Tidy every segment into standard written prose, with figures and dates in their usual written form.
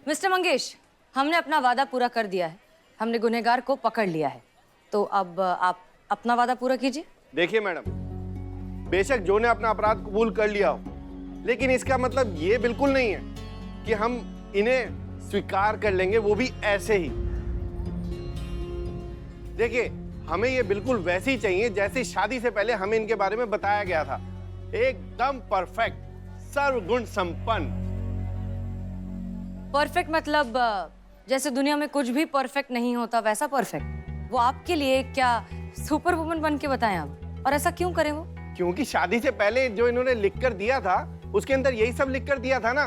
Mister Mangesh, हमने अपना वादा पूरा कर दिया है। हमने गुनहगार को पकड़ लिया है, तो अब आप अपना वादा पूरा कीजिए। देखिए मैडम, बेशक जो ने अपना अपराध कबूल कर लिया हो, लेकिन इसका मतलब ये बिल्कुल नहीं है कि हम इन्हें स्वीकार कर लेंगे, वो भी ऐसे ही। देखिए, हमें ये बिल्कुल वैसे ही चाहिए जैसे शादी से पहले हमें इनके बारे में बताया गया था। एकदम परफेक्ट, सर्वगुण संपन्न। परफेक्ट मतलब जैसे दुनिया में कुछ भी परफेक्ट नहीं होता वैसा परफेक्ट। वो आपके लिए क्या सुपर वुमन बन के बताएं आप? और ऐसा क्यों करें वो? क्योंकि शादी से पहले जो इन्होंने लिख कर दिया था उसके अंदर यही सब लिख कर दिया था ना,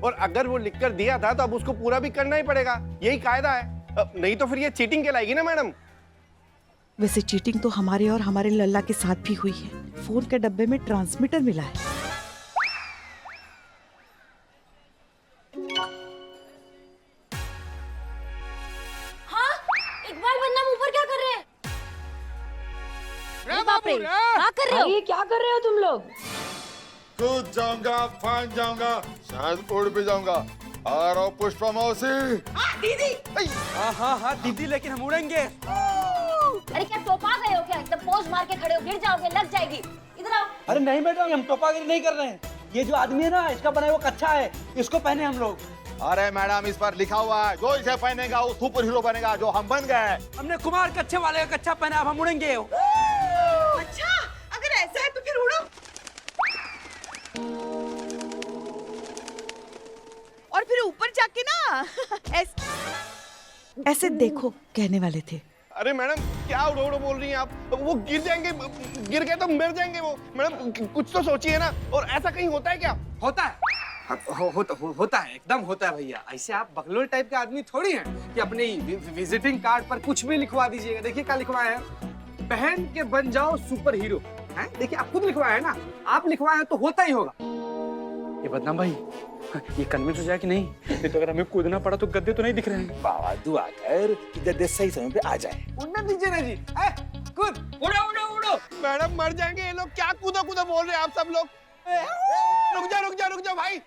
और अगर वो लिख कर दिया था तो अब उसको पूरा भी करना ही पड़ेगा, यही कायदा है। नहीं तो फिर ये चीटिंग कहलाएगी ना मैडम। वैसे चीटिंग तो हमारे और हमारे लल्ला के साथ भी हुई है। फोन के डब्बे में ट्रांसमीटर मिला है। हाँ, इकबाल बन्ना ऊपर क्या कर रहे हैं? बाप रे, क्या कर रहे हो? ये क्या कर रहे हो तुम लोग? कूद जाऊंगा, फान जाऊंगा, शायद उड़ भी जाऊंगा। आ रहा हूं पुष्पा मौसी। दीदी। हाँ दीदी, लेकिन हम उड़ेंगे। अरे क्या टोपा गए हो क्या? एकदम पोज मार के खड़े हो, गिर जाओगे, लग जाएगी। इधर आओ। अरे नहीं मैडम, हम टोपागिरी नहीं कर रहे हैं। ये जो आदमी है ना, इसका बनाया हुआ कच्चा है, इसको पहने हम लोग। अरे मैडम, इस पर लिखा हुआ है जो इसे पहनेगा वो सुपर हीरो बनेगा, जो हम बन गए। हमने कुमार कच्चे वाले का कच्चा पहना, अब हम उड़ेंगे। अच्छा, अगर ऐसा है तो फिर उड़ो। और फिर ऊपर जाके ना ऐसे देखो कहने वाले थे। अरे मैडम, क्या उड़ो उड़ो बोल रही हैं आप? वो गिर जाएंगे, गिर गए तो मर जाएंगे वो। मैडम कुछ तो सोचिए ना। और ऐसा कहीं होता है क्या? होता है, होता है, एकदम होता है भैया। ऐसे आप बगलोल टाइप के आदमी थोड़ी हैं कि अपनी विजिटिंग कार्ड पर कुछ भी लिखवा दीजिएगा। देखिए क्या लिखवाया है, पहन के बन जाओ सुपर हीरो। हैं? देखिए आप खुद लिखवाया है ना, आप लिखवाए हैं तो होता ही होगा। ये बदनाम भाई, ये कन्विंस हो जाए कि नहीं? नहीं तो अगर हमें कूदना पड़ा तो गद्दे तो नहीं दिख रहे हैं। बाबा दुआ कर कि गद्दे सही समय पे आ जाए। उड़ने दीजिए ना जी। कूद, उड़ो उड़ो उड़ो। मैडम मर जाएंगे ये लोग। क्या कूदो कूदो बोल रहे हैं आप सब लोग? रुक जा भाई।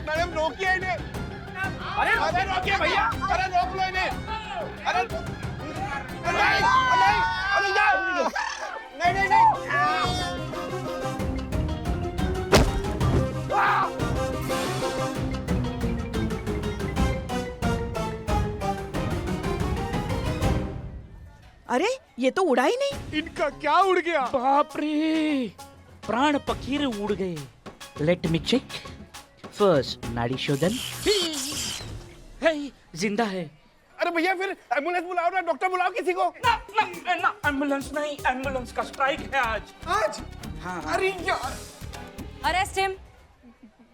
मैडम रोकिए इन्हें। अरे रोकिए भैया, अरे रोक लो इन्हें। अरे नहीं, रुक जाओ। नहीं। अरे ये तो उड़ा ही नहीं। इनका क्या उड़ गया? बाप रे, प्राण पखेरु उड़ गए। Let me check. फर्स्ट नाड़ी शोधन। हे, जिंदा है। अरे भैया फिर एम्बुलेंस बुलाओ ना, डॉक्टर बुलाओ किसी को। ना एम्बुलेंस नहीं, एम्बुलेंस का स्ट्राइक है आज। हाँ। अरे यार। Arrest him.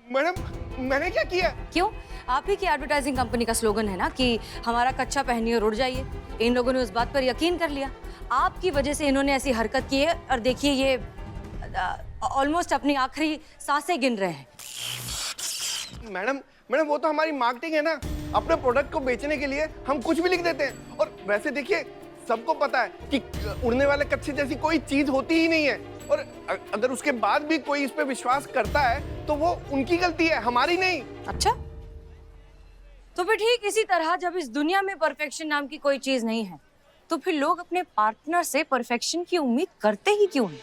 मैडम मैंने क्या किया? क्यों? आप ही की एडवर्टाइजिंग कंपनी का स्लोगन है ना कि हमारा कच्चा पहनिए और उड़ जाइए। इन लोगों ने उस बात पर यकीन कर लिया। आपकी वजह से इन्होंने ऐसी हरकत की है, और देखिए ये ऑलमोस्ट अपनी आखिरी सांसें गिन रहे हैं। मैडम वो तो हमारी मार्केटिंग है ना। अपने प्रोडक्ट को बेचने के लिए हम कुछ भी लिख देते हैं। और वैसे देखिए, सबको पता है कि उड़ने वाले कच्चे जैसी कोई चीज होती ही नहीं है। और अगर उसके बाद भी कोई इस पे विश्वास करता है तो वो उनकी गलती है, हमारी नहीं। अच्छा, तो फिर ठीक इसी तरह जब इस दुनिया में परफेक्शन नाम की कोई चीज नहीं है, तो फिर लोग अपने पार्टनर से परफेक्शन की उम्मीद करते ही क्यों हैं?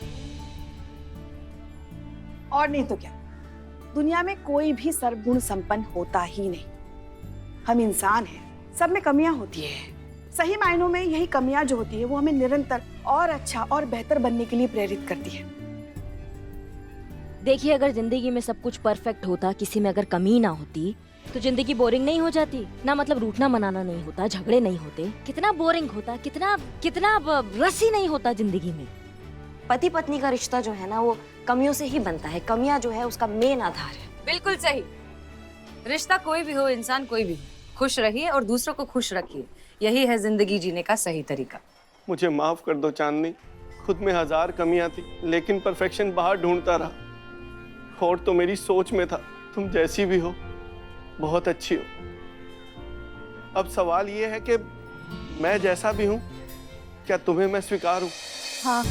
और नहीं तो क्या, दुनिया में कोई भी सर्वगुण संपन्न होता ही नहीं। हम इंसान हैं, सब में कमियां होती है। सही मायनों में यही कमियां जो होती है वो हमें निरंतर और अच्छा और बेहतर बनने के लिए प्रेरित करती है। देखिए, अगर जिंदगी में सब कुछ परफेक्ट होता, किसी में अगर कमी ना होती, तो जिंदगी बोरिंग नहीं हो जाती ना। मतलब रूठना मनाना नहीं होता, झगड़े नहीं होते। कितना बोरिंग होता, कितना रस ही नहीं होता जिंदगी में। पति पत्नी का रिश्ता जो है ना, वो कमियों से ही बनता है। कमियां जो है उसका मेन आधार है। बिल्कुल सही। रिश्ता कोई भी हो, इंसान कोई भी हो, खुश रहिए और दूसरों को खुश रखिए। यही है जिंदगी जीने का सही तरीका। मुझे माफ कर दो चांदनी, खुद में 1000 कमियां थी, लेकिन परफेक्शन बाहर ढूंढता रहा। और तो मेरी सोच में था, तुम जैसी भी हो बहुत अच्छी हो। अब सवाल ये है कि मैं जैसा भी हूं, क्या तुम्हें मैं स्वीकार हूं? हाँ।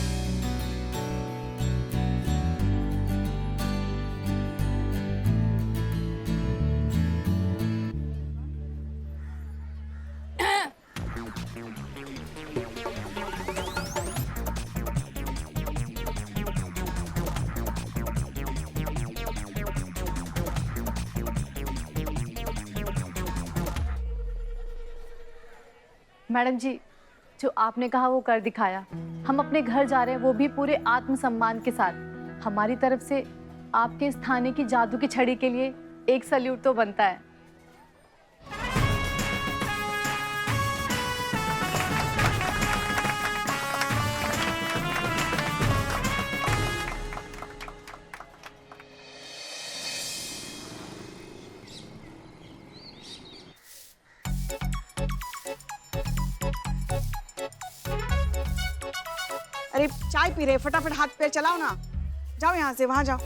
मैडम जी, जो आपने कहा वो कर दिखाया। हम अपने घर जा रहे हैं, वो भी पूरे आत्मसम्मान के साथ। हमारी तरफ से आपके इस थाने की जादू की छड़ी के लिए एक सल्यूट तो बनता है। अरे चाय पी रहे, फटाफट हाथ पैर चलाओ ना। जाओ यहाँ से वहां जाओ।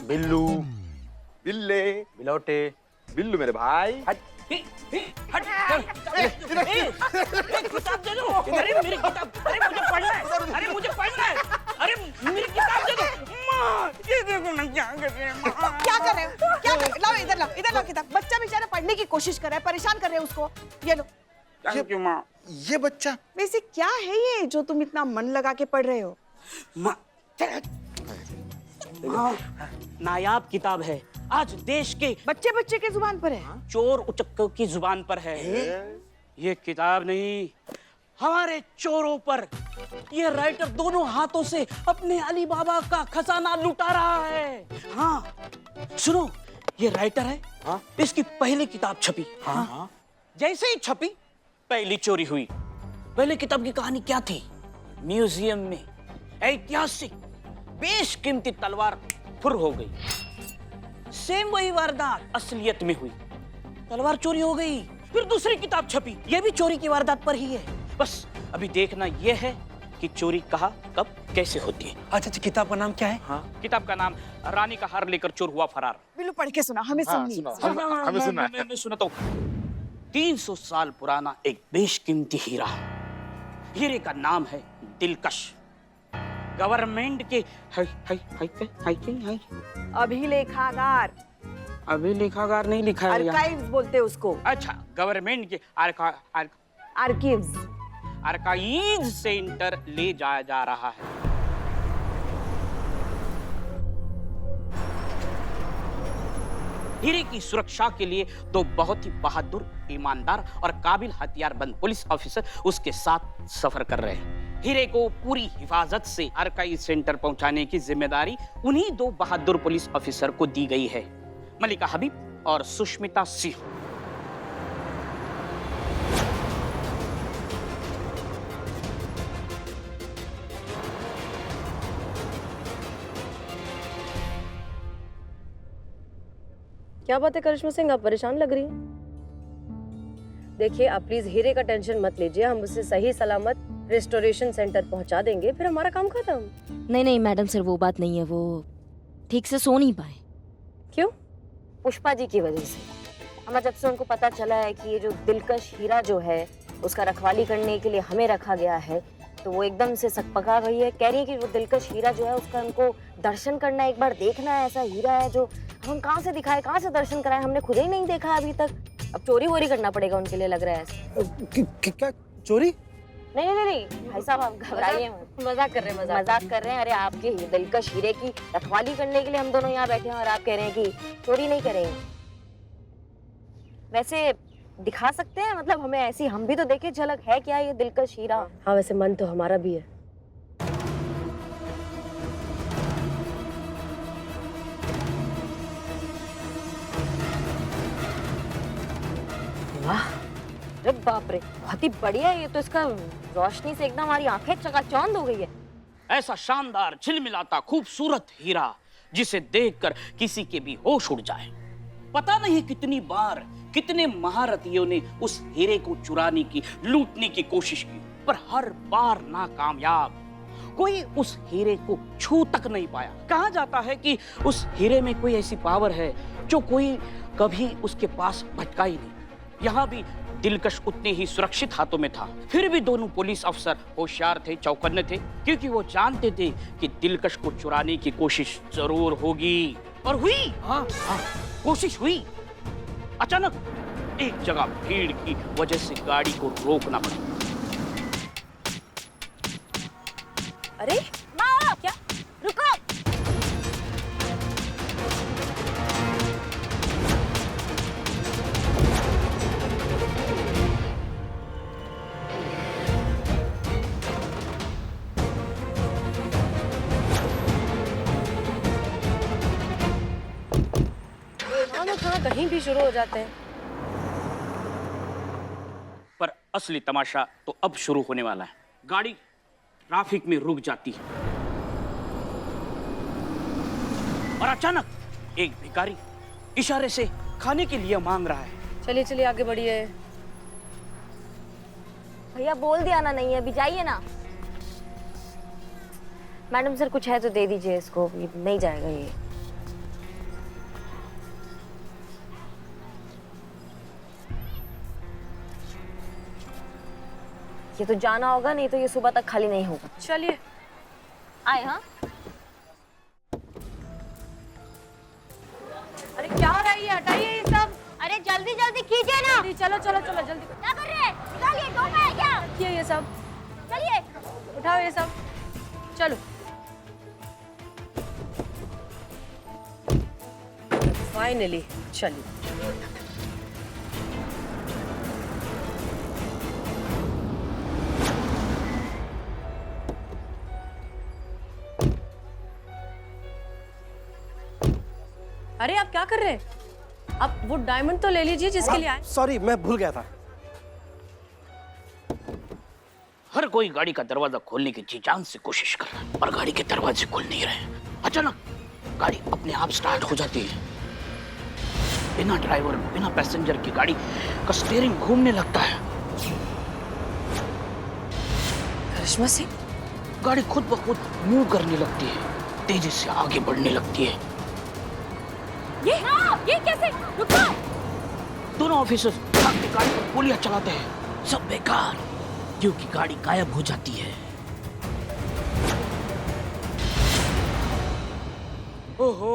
बिल्लू, बिल्ले, बिलौटे, बिल्लू मेरे भाई। किताब दे दो। अरे मेरी किताब, अरे मुझे पढ़ना है, अरे मुझे पढ़ना है, अरे मेरी किताब दे दो। माँ, ये देखो ना क्या कर रहे हैं माँ। क्या कर रहे हो? क्या कर रहे हो? लाओ इधर लाओ, इधर लाओ किताब। बच्चा बेचारा पढ़ने की कोशिश कर रहा है, परेशान कर रहे हो उसको। ये लो। क्यों माँ? ये बच्चा वैसे क्या है ये जो तुम इतना मन लगा के पढ़ रहे हो? माँ, नायाब किताब है। आज देश के बच्चे बच्चे के जुबान पर है। चोर उचक्कों की जुबान पर है। ये किताब नहीं, हमारे चोरों पर ये राइटर दोनों हाथों से अपने अली बाबा का खजाना लुटा रहा है। हाँ, सुनो, ये राइटर है। हाँ? इसकी पहली किताब छपी। हाँ? जैसे ही छपी, पहली चोरी हुई। पहले किताब की कहानी क्या थी? म्यूजियम में ऐतिहासिक बेशकीमती तलवार फुर हो गई। सेम वही वारदात असलियत में हुई, तलवार चोरी हो गई। फिर दूसरी किताब छपी, ये भी चोरी की वारदात पर ही है। बस अभी देखना ये है कि चोरी कहाँ, कब, कैसे होती है। अच्छा, किताब का नाम क्या है? हाँ, किताब का नाम रानी का हार लेकर चोर हुआ फरार। बिल्लू पढ़ के सुना, हमें सुननी। हमें सुनना है। मैं सुनाता हूँ। 300 साल पुराना एक बेशकीमती हीरा। हीरे का नाम है दिलकश। गवर्नमेंट के अभिलेखागार, अभिलेखागार नहीं लिखा है यहाँ। आर्काइव्स बोलते हैं उसको। अच्छा, गवर्नमेंट के आर्काइव्स। आर्काइव्स सेंटर ले जाया जा रहा है। हीरे की सुरक्षा के लिए दो बहुत ही बहादुर, ईमानदार और काबिल हथियारबंद पुलिस ऑफिसर उसके साथ सफर कर रहे हैं। हीरे को पूरी हिफाजत से आर्काइव सेंटर पहुंचाने की जिम्मेदारी उन्हीं दो बहादुर पुलिस ऑफिसर को दी गई है, मलिका हबीब और सुष्मिता सिंह। क्या बात है करिश्मा सिंह, आप परेशान लग रही हैं? देखिए, आप प्लीज हीरे का टेंशन मत लीजिए, हम उसे सही सलामत रेस्टोरेशन सेंटर पहुंचा देंगे, फिर हमारा काम खत्म। नहीं नहीं मैडम सर, वो बात नहीं है, वो ठीक से सो नहीं पाए। क्यों? पुष्पा जी की वजह से। हमें जब से उनको पता चला है कि ये जो दिलकश हीरा जो है उसका रखवाली करने के लिए हमें रखा गया है, तो वो एकदम से सकपका गई है। कह रही है कि वो दिलकश हीरा जो है उसका उनको दर्शन करना है, एक बार देखना है। ऐसा हीरा है जो हम कहाँ से दिखाए, कहाँ से दर्शन कराएं, हमने खुद ही नहीं देखा अभी तक। अब चोरी वोरी करना पड़ेगा उनके लिए, लग रहा है ऐसा। क्या चोरी? नहीं नहीं नहीं भाई साहब, आप घबराइए मत। मजाक कर रहे हैं, मजाक कर रहे हैं। अरे आपके दिलकश हीरे की रखवाली करने के लिए हम दोनों यहाँ बैठे हैं और आप कह रहे हैं कि चोरी नहीं करेंगे। वैसे दिखा सकते हैं, मतलब हमें ऐसी, हम भी तो देखे झलक, है क्या ये दिलकश हीरा? हाँ, वैसे मन तो हमारा भी है। वाह, अरे बाप रे, बहुत ही बढ़िया है ये तो। इसका रोशनी से एकदम हमारी आंखें चकाचौंध हो गई है। ऐसा शानदार, झिलमिलाता, खूबसूरत हीरा जिसे देखकर किसी के भी होश उड़ जाए। पता नहीं कितनी बार कितने महारथियों ने उस हीरे को चुराने की, लूटने की कोशिश की, पर हर बार नाकामयाब। कोई उस हीरे को छू तक नहीं पाया। कहा जाता है कि उस हीरे में कोई ऐसी पावर है जो कोई कभी उसके पास भटका ही नहीं। यहाँ भी दिलकश उतने ही सुरक्षित हाथों में था। फिर भी दोनों पुलिस अफसर होशियार थे, चौकन्ने थे, क्योंकि वो जानते थे कि दिलकश को चुराने की कोशिश जरूर होगी। और हुई। हाँ, कोशिश हुई। अचानक एक जगह भीड़ की वजह से गाड़ी को रोकना पड़ा। अरे माँ, क्या? रुको। कहीं भी शुरू हो जाते हैं। पर असली तमाशा तो अब शुरू होने वाला है। गाड़ी ट्रैफिक में रुक जाती है और अचानक एक भिखारी इशारे से खाने के लिए मांग रहा है। चलिए चलिए आगे बढ़िए। भैया बोल दिया ना, नहीं है अभी, जाइए ना। मैडम सर कुछ है तो दे दीजिए इसको, ये नहीं जाएगा ये। ये तो जाना होगा, नहीं तो ये सुबह तक खाली नहीं होगा। चलिए आए हाँ। अरे क्या हो रहा है, ये हटाइए ये सब। अरे जल्दी जल्दी कीजिए ना। चलो चलो चलो जल्दी क्या कर रहे हैं? निकालिए, दो में है क्या? रखिए ये सब, चलिए। उठाओ ये सब, चलो। फाइनली चलिए। अरे आप क्या कर रहे हैं? आप वो डायमंड तो ले लीजिए जिसके लिए आए। सॉरी, मैं भूल गया था। हर कोई गाड़ी का दरवाजा खोलने की जी जान से कोशिश कर रहा है, पर गाड़ी के दरवाजे खुल नहीं रहे। अचानक गाड़ी अपने आप स्टार्ट हो जाती है। बिना ड्राइवर, बिना पैसेंजर की गाड़ी का स्टीयरिंग घूमने लगता है। करिश्मा सिंह, गाड़ी खुद ब खुद मूव करने लगती है, तेजी से आगे बढ़ने लगती है। ये कैसे? रुको। दोनों ऑफिसर्स भाग के गाड़ी पर गोलियां चलाते हैं। सब बेकार, क्योंकि गाड़ी गायब हो जाती है। ओहो,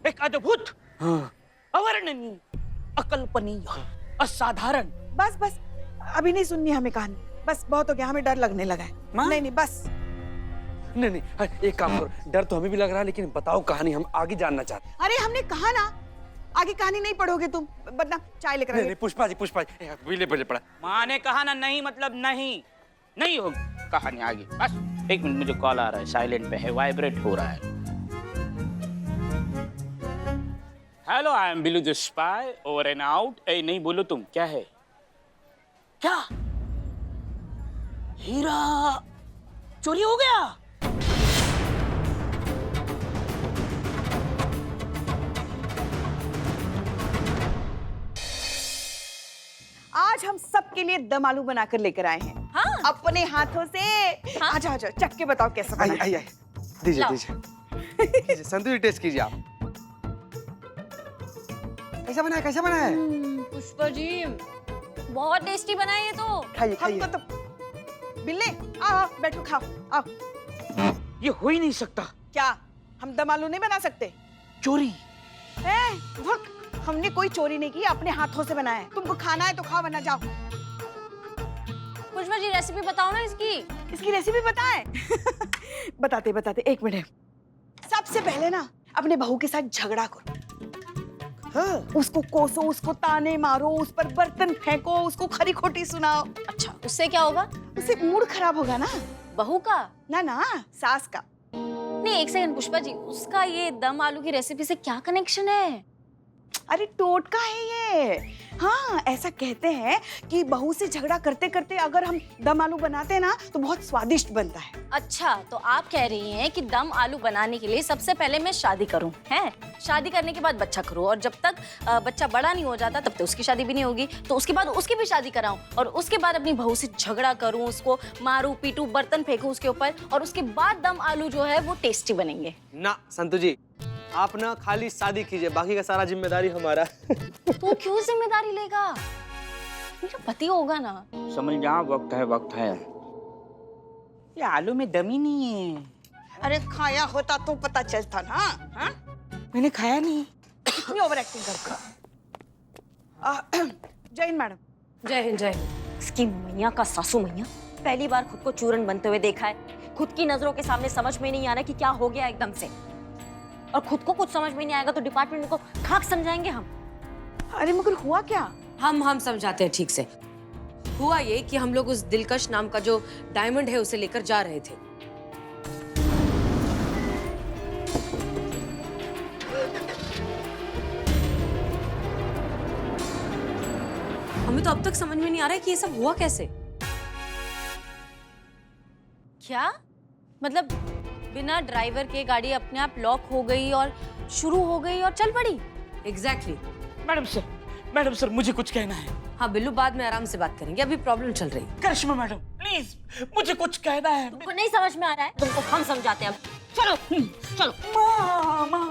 एक अद्भुत, अवर्णनीय, अकल्पनीय, असाधारण। बस बस, अभी नहीं सुननी हमें कहानी। बस बहुत हो गया, हमें डर लगने लगा है। नहीं नहीं बस। नहीं, एक काम करो, डर तो हमें भी लग रहा है, लेकिन बताओ कहानी, हम आगे जानना चाहते हैं। अरे हमने कहा ना, आगे कहानी नहीं पढ़ोगे तुम, बदनाम। चाय लेकर नहीं, पुष्पा जी, पहले पढ़ा। माँ ने कहा ना, नहीं मतलब नहीं, नहीं होगी कहानी आगे। बस एक मिनट, मुझे कॉल आ रहा है, साइलेंट पे है, वाइब्रेट हो रहा है। Hello, I am Billu the spy, over and out. ए नहीं बोलो तुम, क्या है? क्या हीरा चोरी हो गया? आज हम सबके लिए दम आलू बनाकर लेकर आए हैं। हाँ? अपने हाथों से। हाँ? आजा आजा, चख के बताओ कैसा बना है। आइए, दीजिए लाओ। दीजिए। संतु जी, टेस्ट कीजिए आप। कैसा बना है, कैसा बना है? पुष्पा जी बहुत टेस्टी बना है ये तो। खाइए खाइए। हमको तो बिल्ले, आओ बैठो, खाओ आओ। ये हो ही नहीं सकता। क्या हम दम आलू नहीं बना सकते? चोरी? भक, हमने कोई चोरी नहीं की, अपने हाथों से बनाया है। तुमको खाना है तो खाओ, वरना जाओ। पुष्पा जी रेसिपी बताओ ना इसकी। इसकी रेसिपी बताएं? बताते बताते, एक मिनट। सबसे पहले ना अपने बहू के साथ झगड़ा करो। हाँ। उसको कोसो, उसको ताने मारो, उस पर बर्तन फेंको, उसको खरी खोटी सुनाओ। अच्छा, उससे क्या होगा? उससे मूड खराब होगा ना। बहू का? ना सास का। नहीं, एक सेकंड पुष्पा जी, उसका ये दम आलू की रेसिपी से क्या कनेक्शन है? अरे टोटका है ये। हाँ, ऐसा कहते हैं कि बहू से झगड़ा करते करते अगर हम दम आलू बनाते हैं ना तो बहुत स्वादिष्ट बनता है। अच्छा, तो आप कह रही हैं कि दम आलू बनाने के लिए सबसे पहले मैं शादी करूं, हैं? शादी करने के बाद बच्चा करूं, और जब तक बच्चा बड़ा नहीं हो जाता तब तक उसकी शादी भी नहीं होगी, तो उसके बाद उसकी भी शादी कराऊं, और उसके बाद अपनी बहू से झगड़ा करूं, उसको मारूं पीटूं, बर्तन फेंकूं उसके ऊपर, और उसके बाद दम आलू जो है वो टेस्टी बनेंगे। ना संतु जी, आप ना खाली शादी कीजिए, बाकी का सारा जिम्मेदारी हमारा। तू क्यों जिम्मेदारी लेगा? मेरा पति होगा ना। समझ जा, वक्त है। ये आलू में दम ही नहीं है। अरे खाया होता तो पता चलता ना। हाँ? मैंने खाया नहीं। इतनी ओवर एक्टिंग करते। जय हिंद मैडम। जय हिंद जय हिंद। इसकी मैया का सासू मैया, पहली बार खुद को चूरन बनते हुए देखा है। खुद की नजरों के सामने समझ में नहीं आ रहा कि क्या हो गया एकदम से, और खुद को कुछ समझ में नहीं आएगा तो डिपार्टमेंट को खाक समझाएंगे हम। अरे मगर हुआ क्या? हम समझाते हैं ठीक से। हुआ ये कि हम लोग उस दिलकश नाम का जो डायमंड है उसे लेकर जा रहे थे। तो अब तक समझ में नहीं आ रहा है कि ये सब हुआ कैसे। क्या मतलब बिना ड्राइवर के गाड़ी अपने आप लॉक हो गई और शुरू हो गई और चल पड़ी? एग्जैक्टली मैडम सर मुझे कुछ कहना है। हाँ बिल्लू, बाद में आराम से बात करेंगे, अभी प्रॉब्लम चल रही है। करिश्मा मैडम प्लीज मुझे कुछ कहना है। तुमको नहीं समझ में आ रहा है? तुमको हम समझाते हैं अब। चलो चलो। मामा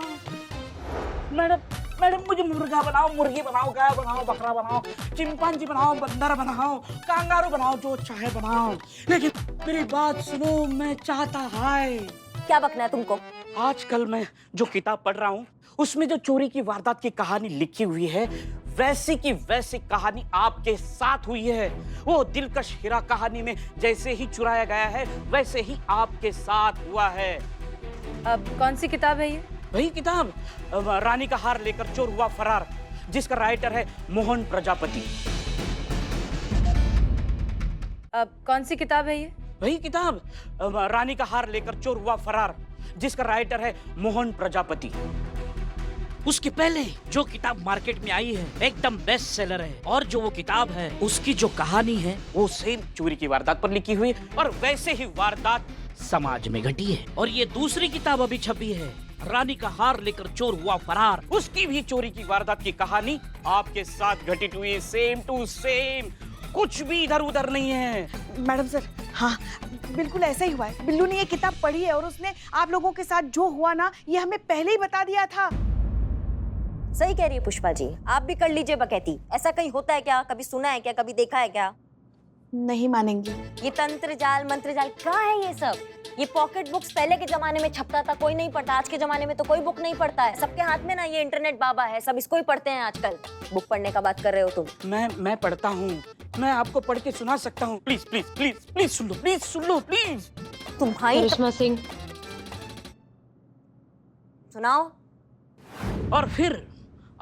मैडम मुझे मुर्गा बनाओ, मुर्गी बनाओ, गाय बनाओ, बकरा बनाओ, चिंपांजी बनाओ, बंदर बनाओ, कांगारू बनाओ, जो चाहे बनाओ, लेकिन मेरी बात सुनो। मैं चाहता है क्या बकना है तुमको? आजकल मैं जो किताब पढ़ रहा हूँ उसमें जो चोरी की वारदात की कहानी लिखी हुई है वैसी की वैसी कहानी आपके साथ हुई है। वो दिलकश हीरा कहानी में जैसे ही चुराया गया है वैसे ही आपके साथ हुआ है। अब कौन सी किताब है ये? वही किताब रानी का हार लेकर चोर हुआ फरार, जिसका राइटर है मोहन प्रजापति। अब कौन सी किताब है ये? वही किताब रानी का हार लेकर चोर हुआ फरार, जिसका राइटर है मोहन प्रजापति। उसके पहले जो किताब मार्केट में आई है एकदम बेस्ट सेलर है, और जो वो किताब है उसकी जो कहानी है वो सेम चोरी की वारदात पर लिखी हुई है और वैसे ही वारदात समाज में घटी है। और ये दूसरी किताब अभी छपी है रानी का हार लेकर चोर हुआ फरार, उसकी भी चोरी की वारदात की कहानी आपके साथ घटित हुई है, सेम टू सेम, कुछ भी इधर उधर नहीं है। मैडम सर, हाँ बिल्कुल ऐसा ही हुआ है। बिल्लू ने ये किताब पढ़ी है और उसने आप लोगों के साथ जो हुआ ना ये हमें पहले ही बता दिया था। सही कह रही है पुष्पा जी, आप भी कर लीजिए बकैती। ऐसा कहीं होता है क्या? कभी सुना है क्या? कभी देखा है क्या? नहीं मानेंगी। ये तंत्र जाल मंत्र जाल कहाँ है ये सब? ये पॉकेट बुक्स पहले के जमाने में छपता था, कोई नहीं पढ़ता। आज के जमाने में तो कोई बुक नहीं पढ़ता है। सबके हाथ में ना ये इंटरनेट बाबा है, सब इसको ही पढ़ते हैं आजकल। बुक पढ़ने का बात कर रहे हो तुम? मैं पढ़ता हूँ, मैं आपको पढ़ के सुना सकता हूँ। Please please please please soon low, please soon low, please. तुम्हारी करिश्मा सिंह, सुनाओ। और फिर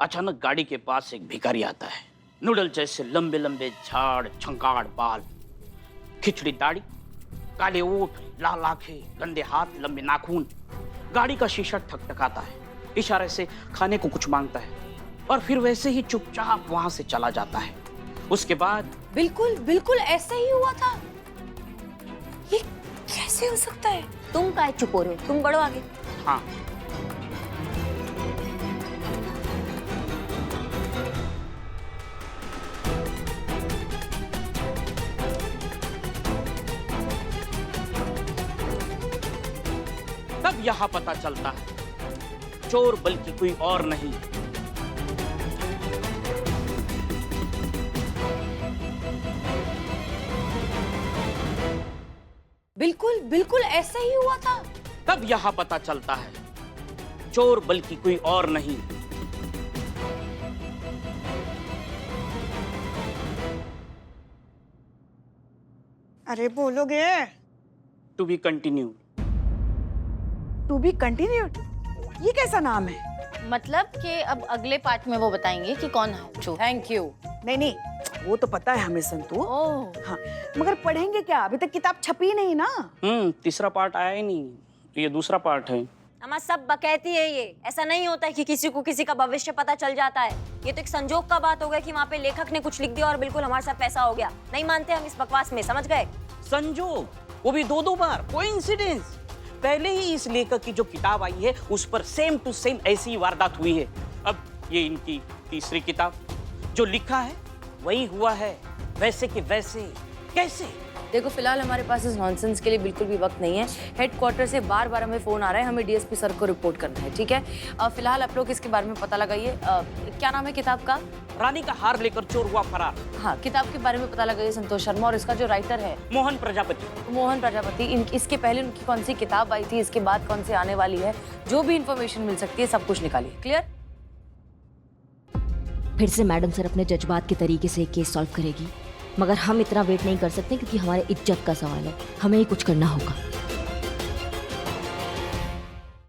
अचानक गाड़ी के पास एक भिखारी आता है, नूडल जैसे लंबे लंबे झाड़, छंकाड़ बाल, खिचड़ी दाढ़ी, काले ओठ, लाल आंखें, गंदे हाथ, लंबे नाखून। गाड़ी का शीशा ठकठकाता है, इशारे से खाने को कुछ मांगता है और फिर वैसे ही चुपचाप वहां से चला जाता है। उसके बाद बिल्कुल बिल्कुल ऐसा ही हुआ था। ये कैसे हो सकता है? तुम काहे चुप हो रहे हो? तुम बढ़ो आगे। हाँ, तब यहां पता चलता है चोर बल्कि कोई और नहीं, बिल्कुल बिल्कुल ऐसा ही हुआ था। तब यहां पता चलता है चोर बल्कि कोई और नहीं। अरे बोलोगे? To be continue. To be continued, ये कैसा नाम है? मतलब कि अब अगले पार्ट में वो बताएंगे कि कौन है चोर। Thank you. नहीं नहीं, वो तो पता है हमें संतू। ओह, हाँ, मगर पढ़ेंगे क्या? अभी तक किताब छपी नहीं ना। तीसरा पार्ट आया ही नहीं, ये दूसरा पार्ट है। हमारा सब बकैती है ये। ऐसा नहीं होता है कि किसी को किसी का भविष्य पता चल जाता है। ये तो एक संजोग का बात हो गया कि वहाँ पे लेखक ने कुछ लिख दिया और बिल्कुल हमारे साथ पैसा हो गया। नहीं मानते हम इस बकवास में, समझ गए? संजोग, वो भी दो बार, कोइंसिडेंस। पहले ही इस लेखक की जो किताब आई है उस पर सेम टू सेम ऐसी ही वारदात हुई है। अब ये इनकी तीसरी किताब, जो लिखा है वही हुआ है, वैसे कि वैसे। कैसे? देखो फिलहाल हमारे पास इस नॉनसेंस के लिए बिल्कुल भी वक्त नहीं है। हेडक्वार्टर से बार बार हमें फोन आ रहा है, हमें डीएसपी सर को रिपोर्ट करना है, ठीक है? फिलहाल आप लोग इसके बारे में पता लगाइए। क्या नाम है किताब का? रानी का हार लेकर चोर हुआ फरार। हाँ, किताब के बारे में पता लगाइए संतोष शर्मा, और इसका जो राइटर है मोहन प्रजापति। मोहन प्रजापति। इसके पहले उनकी कौन सी किताब आई थी, इसके बाद कौन सी आने वाली है, जो भी इंफॉर्मेशन मिल सकती है सब कुछ निकालिए। क्लियर? फिर से मैडम सर अपने जज्बात के तरीके से केस सॉल्व करेगी, मगर हम इतना वेट नहीं कर सकते क्योंकि हमारे इज्जत का सवाल है, हमें ही कुछ करना होगा।